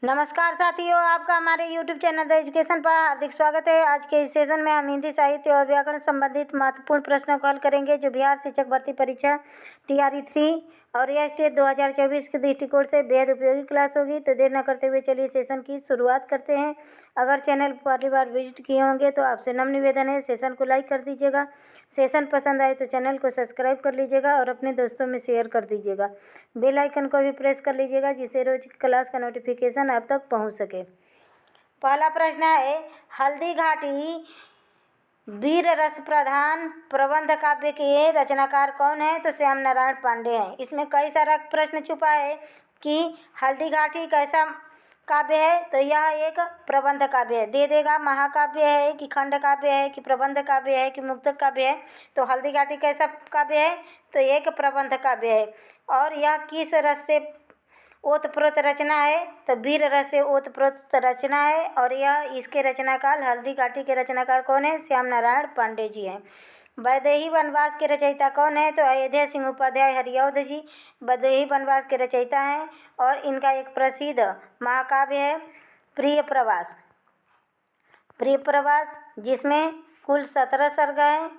नमस्कार साथियों, आपका हमारे YouTube चैनल द एजुकेशन पर हार्दिक स्वागत है। आज के इस सेशन में हम हिंदी साहित्य और व्याकरण संबंधित महत्वपूर्ण प्रश्नों को हल करेंगे जो बिहार शिक्षक भर्ती परीक्षा TRE 3 और यह स्टेट 2024 के दृष्टिकोण से बेहद उपयोगी क्लास होगी। तो देर न करते हुए चलिए सेशन की शुरुआत करते हैं। अगर चैनल पर पहली बार विजिट किए होंगे तो आपसे नम्र निवेदन है, सेशन को लाइक कर दीजिएगा। सेशन पसंद आए तो चैनल को सब्सक्राइब कर लीजिएगा और अपने दोस्तों में शेयर कर दीजिएगा। बेल आइकन को भी प्रेस कर लीजिएगा जिससे रोज की क्लास का नोटिफिकेशन आप तक पहुंच सके। पहला प्रश्न है, हल्दी घाटी वीर रस प्रधान प्रबंध काव्य के रचनाकार कौन है? तो श्याम नारायण पांडे हैं। इसमें कई सारा प्रश्न छुपा है कि हल्दी घाटी कैसा काव्य है, तो यह एक प्रबंध काव्य है। दे देगा महाकाव्य है कि खंड काव्य है कि प्रबंध काव्य है कि मुक्तक काव्य है। तो हल्दी घाटी कैसा काव्य है? तो एक प्रबंध काव्य है। और यह किस रस से ओतप्रोत रचना है? तो वीर रस से ओतप्रोत रचना है। और यह इसके रचनाकार हल्दी घाटी के रचनाकार कौन है? श्याम नारायण पांडे जी हैं। वैदेही वनवास के रचयिता कौन है? तो अयोध्या सिंह उपाध्याय हरिऔध जी वैदेही वनवास के रचयिता हैं। और इनका एक प्रसिद्ध महाकाव्य है प्रिय प्रवास। प्रिय प्रवास जिसमें कुल 17 सर्ग हैं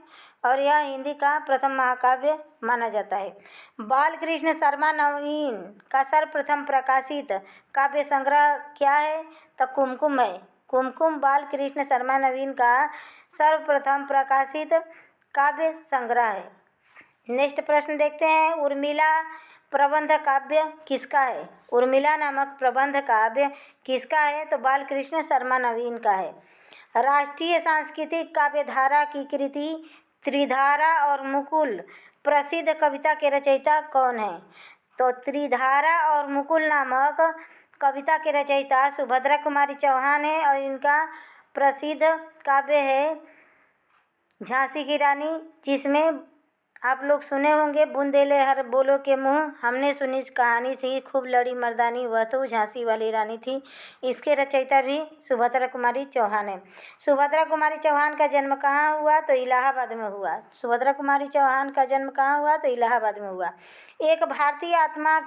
और यह हिंदी का प्रथम महाकाव्य माना जाता है। बालकृष्ण शर्मा नवीन का सर्वप्रथम प्रकाशित काव्य संग्रह क्या है? तो कुमकुम है। कुमकुम बालकृष्ण शर्मा नवीन का सर्वप्रथम प्रकाशित काव्य संग्रह है। नेक्स्ट प्रश्न देखते हैं, उर्मिला प्रबंध काव्य किसका है? उर्मिला नामक प्रबंध काव्य किसका है? तो बालकृष्ण शर्मा नवीन का है। राष्ट्रीय सांस्कृतिक काव्यधारा की कृति त्रिधारा और मुकुल प्रसिद्ध कविता के रचयिता कौन है? तो त्रिधारा और मुकुल नामक कविता के रचयिता सुभद्रा कुमारी चौहान है। और इनका प्रसिद्ध काव्य है झांसी की रानी, जिसमें आप लोग सुने होंगे, बुंदेले हर बोलो के मुँह हमने सुनी इस कहानी थी, खूब लड़ी मर्दानी वह तो झांसी वाली रानी थी। इसके रचयिता भी सुभद्रा कुमारी चौहान है। सुभद्रा कुमारी चौहान का जन्म कहाँ हुआ? तो इलाहाबाद में हुआ। सुभद्रा कुमारी चौहान का जन्म कहाँ हुआ? तो इलाहाबाद में हुआ। एक भारतीय आत्मा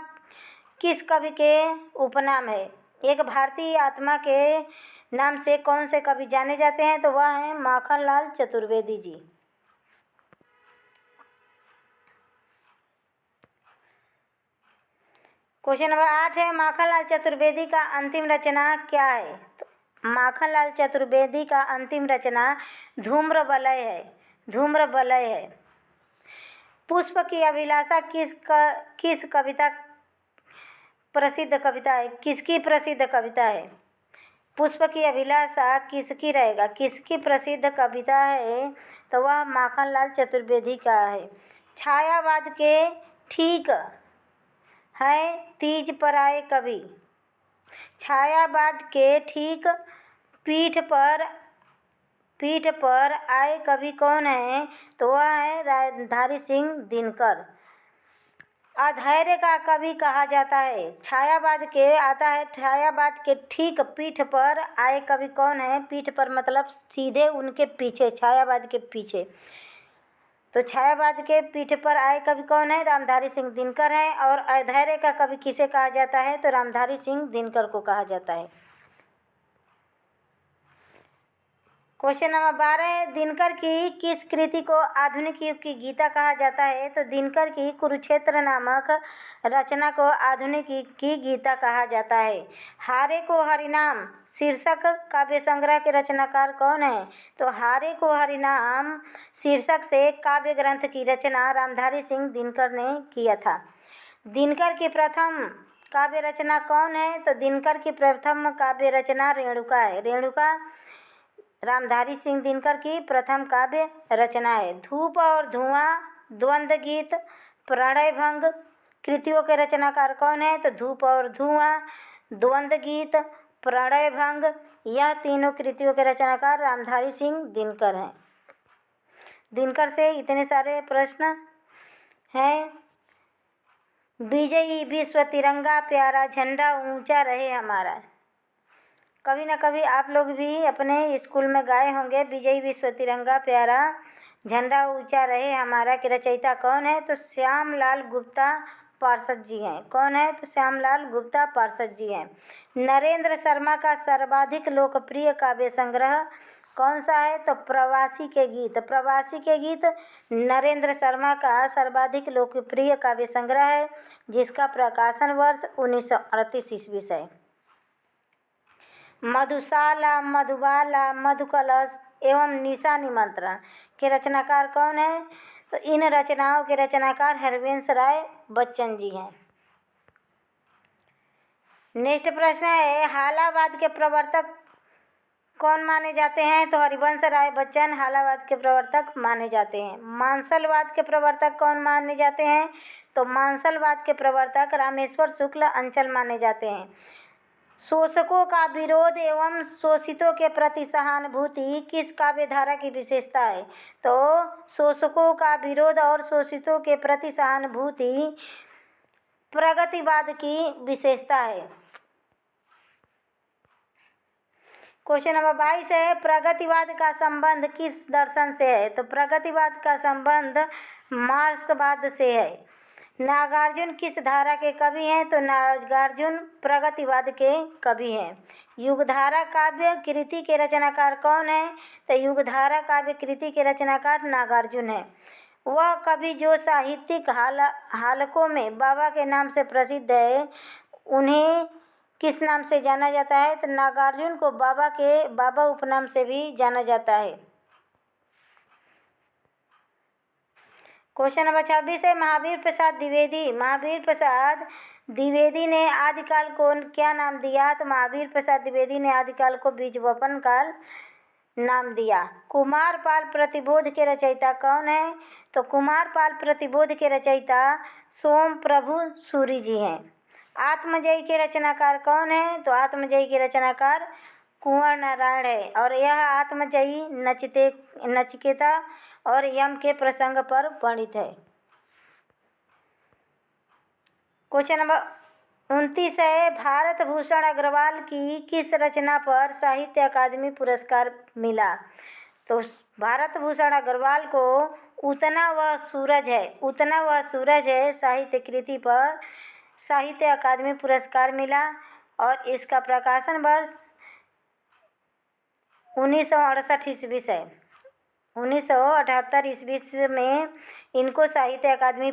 किस कवि के उपनाम है? एक भारतीय आत्मा के नाम से कौन से कवि जाने जाते हैं? तो वह हैं माखनलाल चतुर्वेदी जी। क्वेश्चन नंबर 8 है, माखनलाल चतुर्वेदी का अंतिम रचना क्या है? तो माखनलाल चतुर्वेदी का अंतिम रचना धूम्रवलय है। धूम्रवलय है। पुष्प की अभिलाषा किस कविता प्रसिद्ध कविता है? किसकी प्रसिद्ध कविता है? पुष्प की अभिलाषा किसकी रहेगा? किसकी प्रसिद्ध कविता है? तो वह माखनलाल चतुर्वेदी का है। छायावाद के ठीक है तीज पर आए कवि। छायावाद के ठीक पीठ पर आए कवि कौन है? तो वह है रामधारी सिंह दिनकर। अधैर्य का कवि कहा जाता है। छायावाद के आता है, छायावाद के ठीक पीठ पर आए कवि कौन है? पीठ पर मतलब सीधे उनके पीछे, छायावाद के पीछे। तो छायावाद के पीठ पर आए कवि कौन है? रामधारी सिंह दिनकर हैं। और अधैर्य का कवि किसे कहा जाता है? तो रामधारी सिंह दिनकर को कहा जाता है। क्वेश्चन नंबर 12 है, दिनकर की किस कृति को आधुनिक युग की गीता कहा जाता है? तो दिनकर की कुरुक्षेत्र नामक रचना को आधुनिक युग की गीता कहा जाता है। हारे को हरिनाम शीर्षक काव्य संग्रह के रचनाकार कौन है? तो हारे को हरिनाम शीर्षक से काव्य ग्रंथ की रचना रामधारी सिंह दिनकर ने किया था। दिनकर की प्रथम काव्य रचना कौन है? तो दिनकर की प्रथम काव्य रचना रेणुका है। रेणुका रामधारी सिंह दिनकर की प्रथम काव्य रचना है। धूप और धुआं, द्वंद्व गीत, प्रणय भंग कृतियों के रचनाकार कौन है? तो धूप और धुआं, द्वंद्व गीत, प्रणय भंग यह तीनों कृतियों के रचनाकार रामधारी सिंह दिनकर हैं। दिनकर से इतने सारे प्रश्न हैं। विजयी विश्व तिरंगा प्यारा झंडा ऊंचा रहे हमारा। कभी ना कभी आप लोग भी अपने स्कूल में गाए होंगे, विजयी विश्व तिरंगा प्यारा झंडा ऊंचा रहे हमारा के रचयिता कौन है? तो श्यामलाल गुप्ता पार्षद जी हैं। कौन है? तो श्यामलाल गुप्ता पार्षद जी हैं। नरेंद्र शर्मा का सर्वाधिक लोकप्रिय काव्य संग्रह कौन सा है? तो प्रवासी के गीत। प्रवासी के गीत नरेंद्र शर्मा का सर्वाधिक लोकप्रिय काव्य संग्रह है, जिसका प्रकाशन वर्ष 1938 ईस्वी से है। मधुशाला, मधुबाला, मधुकलश एवं निशा निमंत्रण के रचनाकार कौन है? तो इन रचनाओं के रचनाकार हरवंश राय बच्चन जी हैं। नेक्स्ट प्रश्न है, हालावाद के प्रवर्तक कौन माने जाते हैं? तो हरिवंश राय बच्चन हालावाद के प्रवर्तक माने जाते हैं। मांसलवाद के प्रवर्तक कौन माने जाते हैं? तो मांसलवाद के प्रवर्तक रामेश्वर शुक्ल अंचल माने जाते हैं। शोषकों का विरोध एवं शोषितों के प्रति सहानुभूति किस काव्य धारा की विशेषता है? तो शोषकों का विरोध और शोषितों के प्रति सहानुभूति प्रगतिवाद की विशेषता है। क्वेश्चन नंबर 22 है, प्रगतिवाद का संबंध किस दर्शन से है? तो प्रगतिवाद का संबंध मार्क्सवाद से है। नागार्जुन किस धारा के कवि हैं? तो नागार्जुन प्रगतिवाद के कवि हैं। युगधारा काव्य कृति के रचनाकार कौन है? तो युगधारा काव्य कृति के रचनाकार नागार्जुन है। वह कवि जो साहित्यिक हालकों में बाबा के नाम से प्रसिद्ध है, उन्हें किस नाम से जाना जाता है? तो नागार्जुन को बाबा उपनाम से भी जाना जाता है। क्वेश्चन नंबर 26 है, महावीर प्रसाद द्विवेदी। महावीर प्रसाद द्विवेदी ने आदिकाल को क्या नाम दिया? तो महावीर प्रसाद द्विवेदी ने आदिकाल को बीजवपन काल नाम दिया। कुमारपाल प्रतिबोध के रचयिता कौन है? तो कुमारपाल प्रतिबोध के रचयिता सोम प्रभु सूरी जी हैं। आत्मजयी के रचनाकार कौन है? तो आत्मजयी के रचनाकार कुंवर नारायण है, और यह आत्मजयी नचिकेता और यम के प्रसंग पर वर्णित है। क्वेश्चन नंबर 29 है, भारत भूषण अग्रवाल की किस रचना पर साहित्य अकादमी पुरस्कार मिला? तो भारत भूषण अग्रवाल को उतना वह सूरज है साहित्य कृति पर साहित्य अकादमी पुरस्कार मिला, और इसका प्रकाशन वर्ष 1968 ईस्वी से। 1978 ईस्वी में इनको साहित्य अकादमी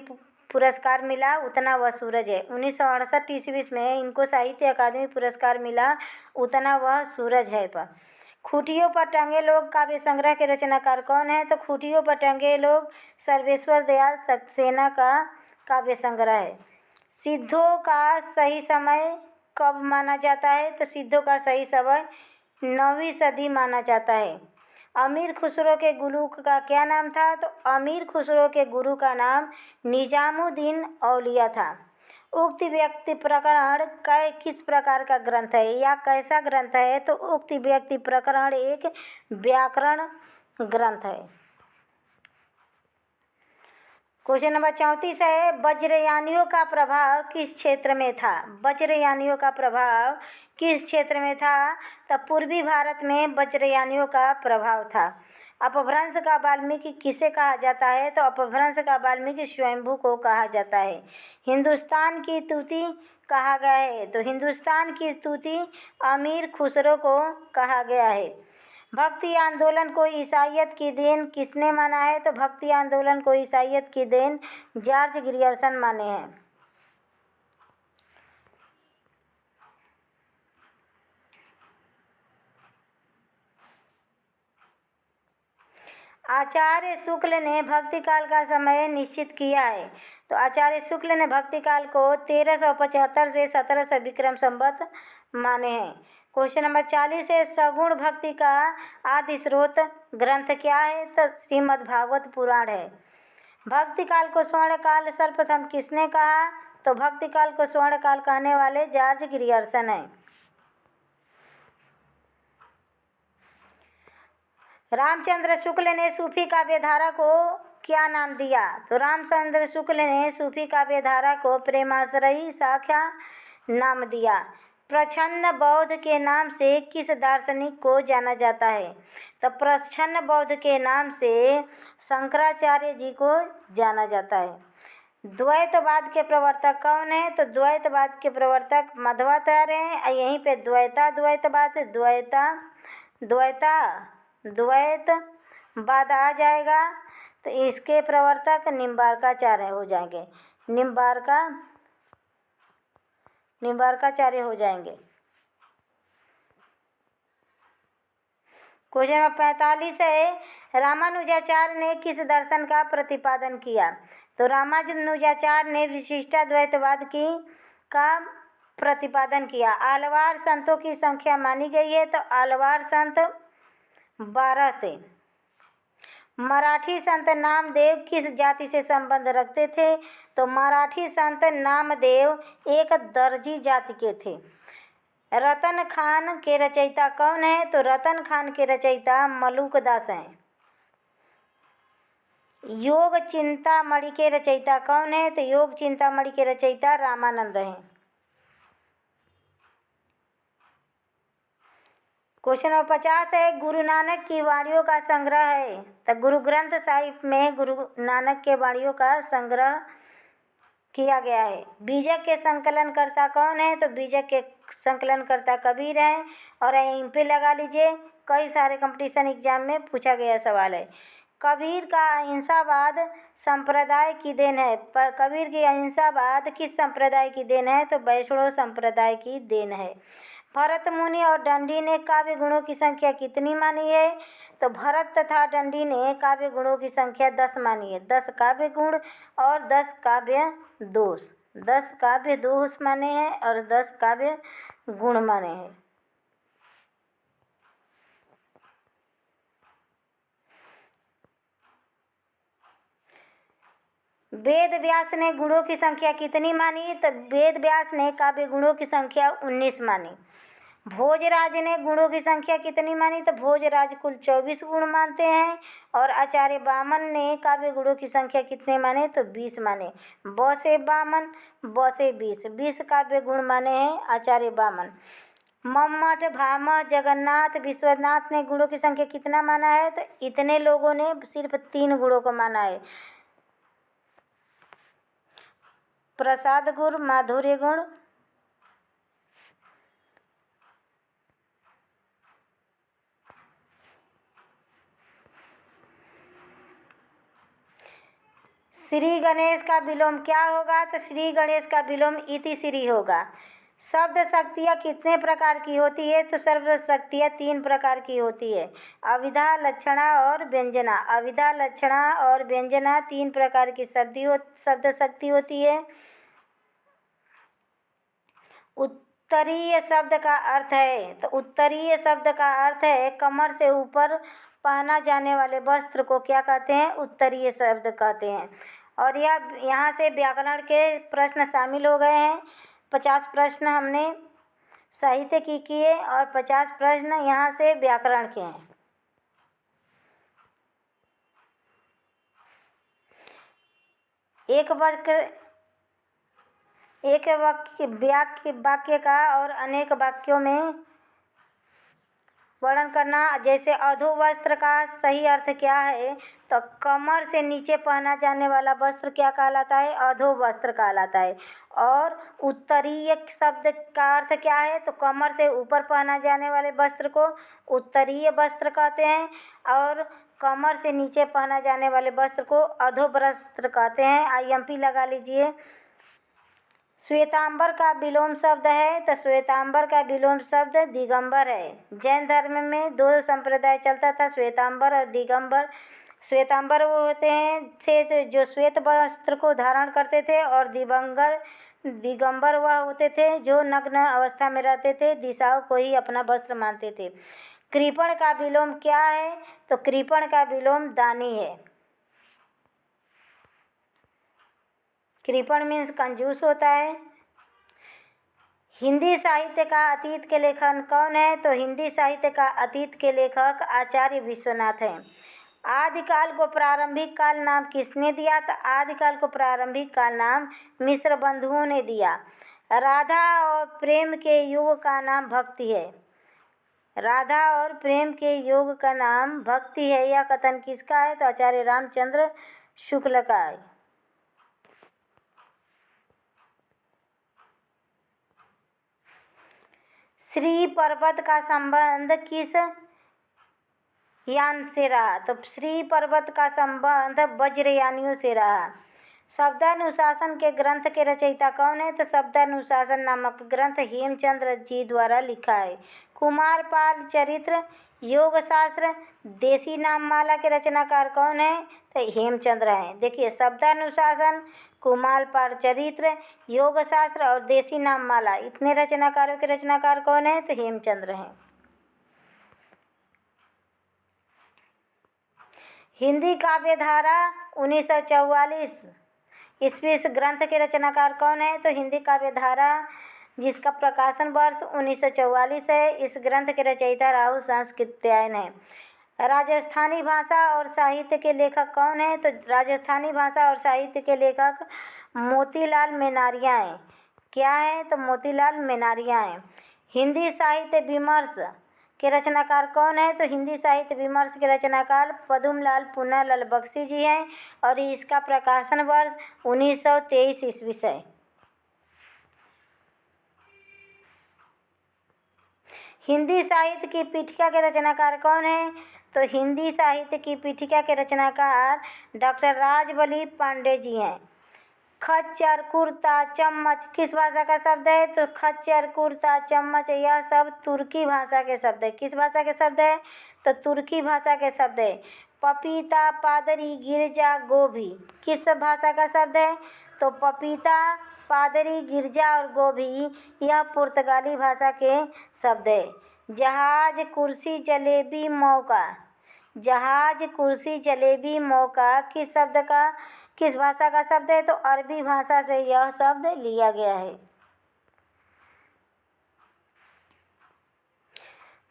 पुरस्कार मिला, उतना वह सूरज है। 1968 ईस्वी में इनको साहित्य अकादमी पुरस्कार मिला, उतना वह सूरज है। पर खूटियों पर टंगे लोग काव्य संग्रह के रचनाकार कौन है? तो खूटियों पर टंगे लोग सर्वेश्वर दयाल सक्सेना का काव्य संग्रह है। सिद्धों का सही समय कब माना जाता है? तो सिद्धों का सही समय 9वीं सदी माना जाता है। अमीर खुसरो के गुरु का क्या नाम था? तो अमीर खुसरो के गुरु का नाम निजामुद्दीन औलिया था। उक्त व्यक्ति प्रकरण किस प्रकार का ग्रंथ है या कैसा ग्रंथ है? तो उक्त व्यक्ति प्रकरण एक व्याकरण ग्रंथ है। क्वेश्चन नंबर 34 है, वज्रयानियों का प्रभाव किस क्षेत्र में था? वज्रयानियों का प्रभाव किस क्षेत्र में था? तब पूर्वी भारत में वज्रयानियों का प्रभाव था। अपभ्रंश का वाल्मीकि किसे कहा जाता है? तो अपभ्रंश का वाल्मीकि स्वयंभू को कहा जाता है। हिंदुस्तान की स्तुति कहा गया है, तो हिंदुस्तान की स्तुति अमीर खुसरो को कहा गया है। भक्ति आंदोलन को ईसाइयत की देन किसने माना है? तो भक्ति आंदोलन को ईसाइयत की देन जॉर्ज ग्रियर्सन माने हैं। आचार्य शुक्ल ने भक्ति काल का समय निश्चित किया है, तो आचार्य शुक्ल ने भक्ति काल को 1375 से 1700 विक्रम संवत माने हैं। क्वेश्चन नंबर 40 है, सगुण भक्ति का आदि स्रोत ग्रंथ क्या है? तो श्रीमद् भागवत पुराण है। भक्ति काल को स्वर्ण काल सर्वप्रथम किसने कहा? तो भक्ति काल को स्वर्ण काल कहने वाले जॉर्ज ग्रियर्सन है। रामचंद्र शुक्ल ने सूफी काव्यधारा को क्या नाम दिया? तो रामचंद्र शुक्ल ने सूफी काव्यधारा को प्रेमाश्रयी शाखा नाम दिया। प्रच्छन्न बौद्ध के नाम से किस दार्शनिक को जाना जाता है? तो प्रच्छन्न बौद्ध के नाम से शंकराचार्य जी को जाना जाता है। द्वैतवाद के प्रवर्तक कौन है? तो द्वैतवाद के प्रवर्तक मध्वाचार्य हैं। और यहीं पे द्वैतवाद आ जाएगा। तो इसके प्रवर्तक निम्बार्काचार्य हो जाएंगे, निम्बार्काचार्य हो जाएंगे। क्वेश्चन नंबर 45 है, रामानुजाचार्य ने किस दर्शन का प्रतिपादन किया? तो रामानुजाचार्य ने विशिष्टाद्वैतवाद का प्रतिपादन किया। आलवार संतों की संख्या मानी गई है, तो आलवार संत 12 थे। मराठी संत नामदेव किस जाति से संबंध रखते थे? तो मराठी संत नामदेव एक दर्जी जाति के थे। रतन खान के रचयिता कौन है? तो रतन खान के रचयिता मलुकदास हैं। योग चिंतामणि के रचयिता कौन है? तो योग चिंतामणि के रचयिता रामानंद हैं। क्वेश्चन नंबर 50 है, गुरु नानक की वाणियों का संग्रह है। तो गुरु ग्रंथ साहिब में गुरु नानक के वाणियों का संग्रह किया गया है। बीजक के संकलनकर्ता कौन है? तो बीजक के संकलनकर्ता कबीर हैं। और यहीं पे लगा लीजिए, कई सारे कंपटीशन एग्जाम में पूछा गया सवाल है। कबीर का अहिंसावाद संप्रदाय की देन है। पर कबीर की अहिंसावाद किस संप्रदाय की देन है? तो वैष्णव संप्रदाय की देन है। भरत मुनि और दंडी ने काव्य गुणों की संख्या कितनी मानी है? तो भरत तथा दंडी ने काव्य गुणों की संख्या 10 मानी है। 10 काव्य गुण और 10 काव्य दोष। 10 काव्य दोष माने हैं और 10 काव्य गुण माने हैं। वेद व्यास ने गुणों की संख्या कितनी मानी? तो वेद व्यास ने काव्य गुणों की संख्या 19 मानी। भोजराज ने गुणों की संख्या कितनी मानी? तो भोजराज कुल 24 गुण मानते हैं। और आचार्य वामन ने काव्य गुणों की संख्या कितने माने? तो 20 माने। ब से वामन, ब से 20 काव्य गुण माने हैं आचार्य वामन। मम्मट, भामह, जगन्नाथ, विश्वनाथ ने गुणों की संख्या कितना माना है? तो इतने लोगों ने सिर्फ 3 गुणों को माना है, प्रसाद गुण, माधुर्य गुण। श्री गणेश का विलोम क्या होगा? तो श्री गणेश का विलोम इति श्री होगा। शब्द शक्तियाँ कितने प्रकार की होती है? तो शब्द शक्तियाँ 3 प्रकार की होती है, अविधा, लक्षणा और व्यंजना। अविधा, लक्षणा और व्यंजना 3 प्रकार की शब्द शक्ति होती है। उत्तरीय शब्द का अर्थ है, तो उत्तरीय शब्द का अर्थ है कमर से ऊपर पहना जाने वाले वस्त्र को क्या कहते हैं? उत्तरीय शब्द कहते हैं। और यह यहाँ से व्याकरण के प्रश्न शामिल हो गए हैं। 50 प्रश्न हमने साहित्य की किए और 50 प्रश्न यहाँ से व्याकरण के हैं। एक वाक्य का और अनेक वाक्यों में वर्णन करना। जैसे अधोवस्त्र का सही अर्थ क्या है? तो कमर से नीचे पहना जाने वाला वस्त्र क्या कहलाता है? अधोवस्त्र कहलाता है। और उत्तरीय शब्द का अर्थ क्या है? तो कमर से ऊपर पहना जाने वाले वस्त्र को उत्तरीय वस्त्र कहते हैं और कमर से नीचे पहना जाने वाले वस्त्र को अधोवस्त्र कहते हैं। IMP लगा लीजिए। श्वेतांबर का विलोम शब्द है, तो श्वेतांबर का विलोम शब्द दिगंबर है। जैन धर्म में 2 संप्रदाय चलता था, श्वेतांबर और दिगंबर। श्वेतांबर वो होते हैं जो श्वेत वस्त्र को धारण करते थे और दिगंबर वह होते थे जो नग्न अवस्था में रहते थे, दिशाओं को ही अपना वस्त्र मानते थे। कृपण का विलोम क्या है? तो कृपण का विलोम दानी है। कृपण मीन्स कंजूस होता है। हिंदी साहित्य का अतीत के लेखक कौन है? तो हिंदी साहित्य का अतीत के लेखक आचार्य विश्वनाथ हैं। आदिकाल को प्रारंभिक काल नाम किसने दिया? तो आदिकाल को प्रारंभिक काल नाम मिश्र बंधुओं ने दिया। राधा और प्रेम के युग का नाम भक्ति है। राधा और प्रेम के योग का नाम भक्ति है। यह कथन किसका है? तो आचार्य रामचंद्र शुक्ल का है। श्री पर्वत का संबंध किस यान से रहा? तो श्री पर्वत का संबंध वज्रयानियों से रहा। शब्दानुशासन के ग्रंथ के रचयिता कौन है? तो शब्दानुशासन नामक ग्रंथ हेमचंद्र जी द्वारा लिखा है। कुमारपाल चरित्र, योग शास्त्र, देसी नाममाला के रचनाकार कौन है? तो हेमचंद्र हैं। देखिए, शब्दानुशासन, कुमारपाल चरित्र, योग शास्त्र और देसी नाममाला, इतने रचनाकारों के रचनाकार कौन है? तो हेमचंद्र हैं। हिंदी काव्य धारा 1944 ईस्वी इस ग्रंथ के रचनाकार कौन है? तो हिंदी काव्य धारा, जिसका प्रकाशन वर्ष 1944 है, इस ग्रंथ के रचयिता राहुल सांस्कृत्यायन है। राजस्थानी भाषा और साहित्य के लेखक कौन है? तो राजस्थानी भाषा और साहित्य के लेखक मोतीलाल मेनारिया हैं। क्या है? तो मोतीलाल मेनारिया हैं। हिंदी साहित्य विमर्श के रचनाकार कौन है? तो हिंदी साहित्य विमर्श के रचनाकार पद्मलाल पूनालाल बख्शी जी हैं और इसका प्रकाशन वर्ष 1923 ईस्वी से है। हिंदी साहित्य की पीठिका के रचनाकार कौन है? तो हिंदी साहित्य की पीठिका के रचनाकार डॉक्टर राजबली पांडे जी हैं। खच्चर, कुर्ता, चम्मच किस भाषा का शब्द है? तो खच्चर, कुर्ता, चम्मच यह सब तुर्की भाषा के शब्द है। किस भाषा के शब्द है? तो तुर्की भाषा के शब्द है। पपीता, पादरी, गिरजा, गोभी किस भाषा का शब्द है? तो पपीता, पादरी, गिरजा और गोभी यह पुर्तगाली भाषा के शब्द है। जहाज, कुर्सी, जलेबी, मौका, जहाज, कुर्सी, जलेबी, मौका किस भाषा का शब्द है? तो अरबी भाषा से यह शब्द लिया गया है।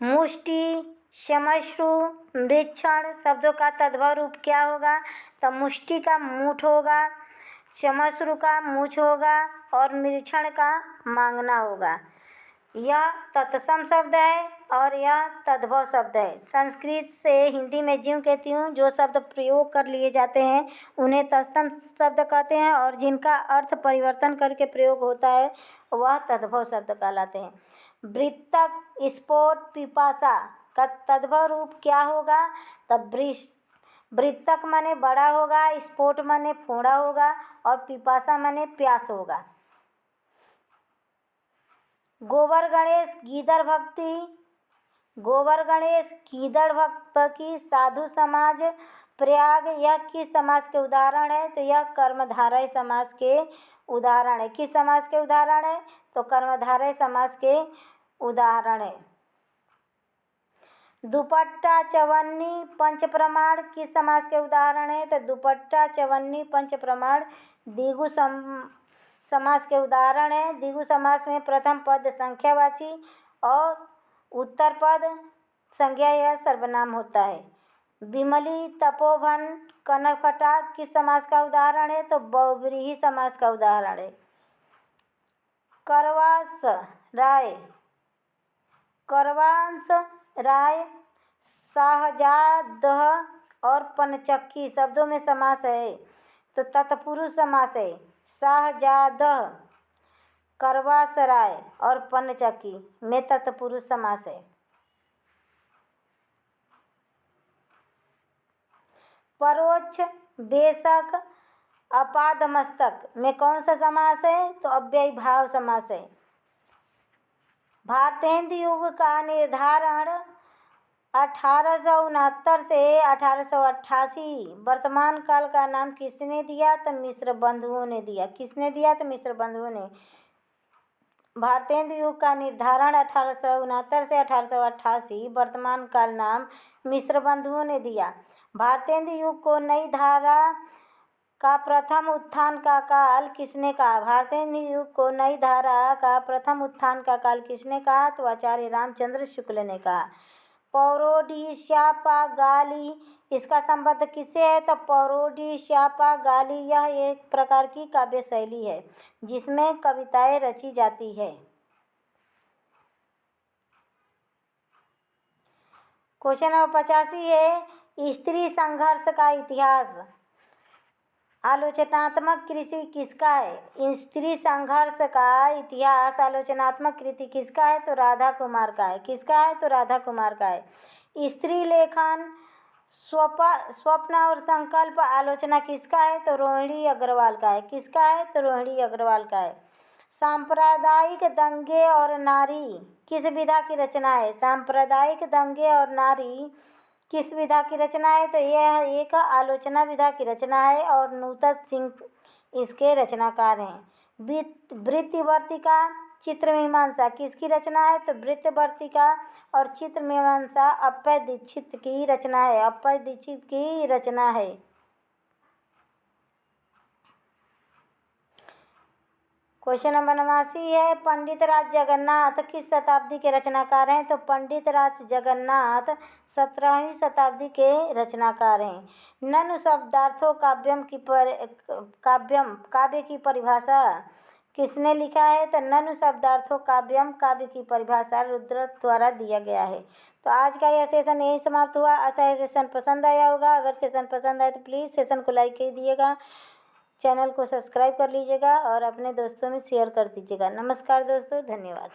मुष्टि, श्मश्रु, मृक्षण शब्दों का तद्भव रूप क्या होगा? तो मुष्टि का मूठ होगा, श्मश्रु का मूछ होगा और मृक्षण का मांगना होगा। यह तत्सम शब्द है और यह तद्भव शब्द है। संस्कृत से हिंदी में ज्यों के त्यों जो शब्द प्रयोग कर लिए जाते हैं उन्हें तत्सम शब्द कहते हैं और जिनका अर्थ परिवर्तन करके प्रयोग होता है वह तद्भव शब्द कहलाते हैं। वृत्तक, स्फोट, पिपासा का तद्भव रूप क्या होगा? तब वृत्तक माने बड़ा होगा, स्फोट माने फोड़ा होगा और पिपासा माने प्यास होगा। गोबर गणेश, गीदड़ भक्ति, गोबर गणेश, गीदड़ भक्ति, साधु समाज, प्रयाग यह किस समाज के उदाहरण है? तो यह कर्मधारय समाज के उदाहरण है। किस समाज के उदाहरण है? तो कर्मधारय समाज के उदाहरण है। दुपट्टा, चवन्नी, पंच प्रमाण किस समाज के उदाहरण है? तो दुपट्टा, चवन्नी, पंच प्रमाण द्विगु समास के उदाहरण है। द्विगु समास में प्रथम पद संख्यावाची और उत्तर पद संज्ञा या सर्वनाम होता है। विमली, तपोवन, कनकफटा किस समास का उदाहरण है? तो बहुव्रीहि समास का उदाहरण है। करवास राय, करवांश राय, शाहजादह और पनचक्की शब्दों में समास है तो तत्पुरुष समास है। शाहजादह, करवासराय और पनचक्की में तत्पुरुष समास है। परोक्ष, बेशक, अपादमस्तक में कौन सा समास है? तो अव्ययीभाव समास है। भारतेंदु युग का निर्धारण 1869 से 1888 वर्तमान काल का नाम किसने दिया? तो मिश्र बंधुओं ने दिया। किसने दिया? तो मिश्र बंधुओं ने। भारतेंदु युग का निर्धारण 1869 से 1888 वर्तमान काल नाम मिश्र बंधुओं ने दिया। भारतेंदु युग को नई धारा का प्रथम उत्थान का काल किसने कहा? भारतेंदु युग को नई धारा का प्रथम उत्थान का काल किसने कहा? तो आचार्य रामचंद्र शुक्ल ने कहा। पौरोडी, श्यापा, गाली इसका संबंध किससे है? तो पौरोडी, श्यापा, गाली यह एक प्रकार की काव्य शैली है जिसमें कविताएं रची जाती है। क्वेश्चन नंबर 85 है स्त्री संघर्ष का इतिहास। आलोचनात्मक कृति किसका है? स्त्री संघर्ष का इतिहास आलोचनात्मक कृति किसका है? तो राधा कुमार का है। किसका है? तो राधा कुमार का है। स्त्री लेखन स्वप्न और संकल्प आलोचना किसका है? तो रोहिणी अग्रवाल का है। किसका है? तो रोहिणी अग्रवाल का है। सांप्रदायिक दंगे और नारी किस विधा की रचना है? सांप्रदायिक दंगे और नारी किस विधा की रचना है? तो यह एक आलोचना विधा की रचना है और नूतन सिंह इसके रचनाकार हैं। वृत्तिवर्तिका चित्रमीमांसा किसकी रचना है? तो वृत्तिवर्तिका और चित्रमीमांसा अप्पय दीक्षित की रचना है। अप्पय दीक्षित की रचना है। क्वेश्चन नंबर 89 है, पंडित राज जगन्नाथ किस शताब्दी के रचनाकार हैं? तो पंडित राज जगन्नाथ 17वीं शताब्दी के रचनाकार हैं। ननु शब्दार्थो काव्य की परिभाषा किसने लिखा है? तो ननु शब्दार्थो काव्यम काव्य की परिभाषा रुद्र द्वारा दिया गया है। तो आज का यह सेशन यही समाप्त हुआ। आशा है सेशन पसंद आया होगा। अगर सेशन पसंद आए तो प्लीज़ सेशन को लाइक कर दीजिएगा, चैनल को सब्सक्राइब कर लीजिएगा और अपने दोस्तों में शेयर कर दीजिएगा। नमस्कार दोस्तों, धन्यवाद।